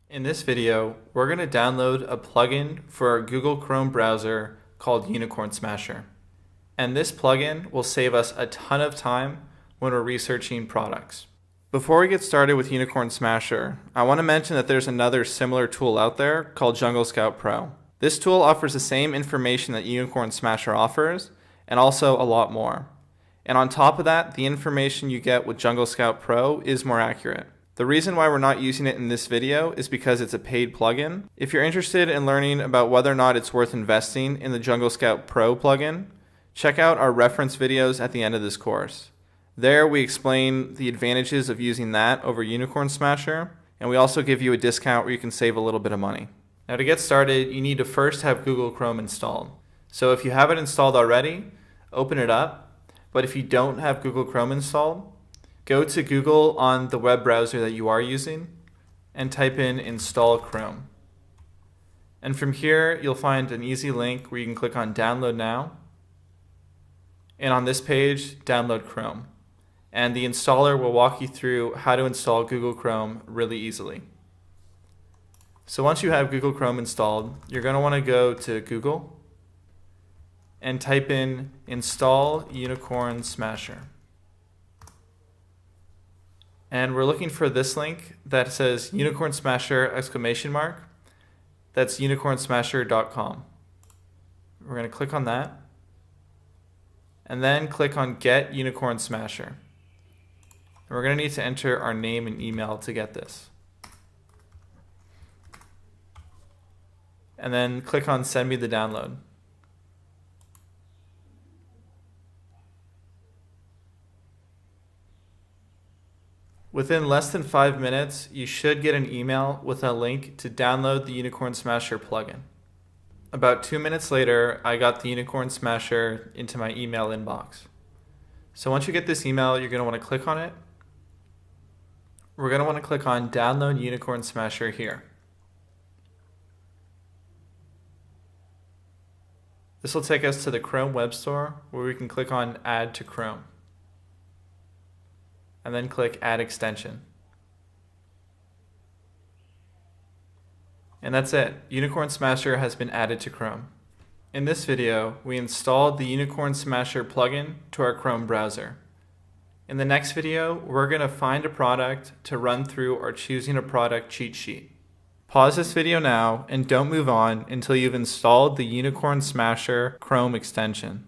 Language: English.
In this video, we're going to download a plugin for our Google Chrome browser called Unicorn Smasher. And this plugin will save us a ton of time when we're researching products. Before we get started with Unicorn Smasher, I want to mention that there's another similar tool out there called Jungle Scout Pro. This tool offers the same information that Unicorn Smasher offers, and also a lot more. And on top of that, the information you get with Jungle Scout Pro is more accurate. The reason why we're not using it in this video is because it's a paid plugin. If you're interested in learning about whether or not it's worth investing in the Jungle Scout Pro plugin, check out our reference videos at the end of this course. There we explain the advantages of using that over Unicorn Smasher, and we also give you a discount where you can save a little bit of money. Now to get started, you need to first have Google Chrome installed. So if you have it installed already, open it up. But if you don't have Google Chrome installed, go to Google on the web browser that you are using and type in install Chrome. And from here, you'll find an easy link where you can click on download now. And on this page, download Chrome. And the installer will walk you through how to install Google Chrome really easily. So once you have Google Chrome installed, you're going to want to go to Google and type in install Unicorn Smasher. And we're looking for this link that says Unicorn Smasher ! That's unicornsmasher.com. We're going to click on that. And then click on Get Unicorn Smasher. And we're going to need to enter our name and email to get this. And then click on Send me the download. Within less than 5 minutes, you should get an email with a link to download the Unicorn Smasher plugin. About 2 minutes later, I got the Unicorn Smasher into my email inbox. So once you get this email, you're going to want to click on it. We're going to want to click on Download Unicorn Smasher here. This will take us to the Chrome Web Store where we can click on Add to Chrome. And then click Add Extension. And that's it. Unicorn Smasher has been added to Chrome. In this video, we installed the Unicorn Smasher plugin to our Chrome browser. In the next video, we're going to find a product to run through our choosing a product cheat sheet. Pause this video now and don't move on until you've installed the Unicorn Smasher Chrome extension.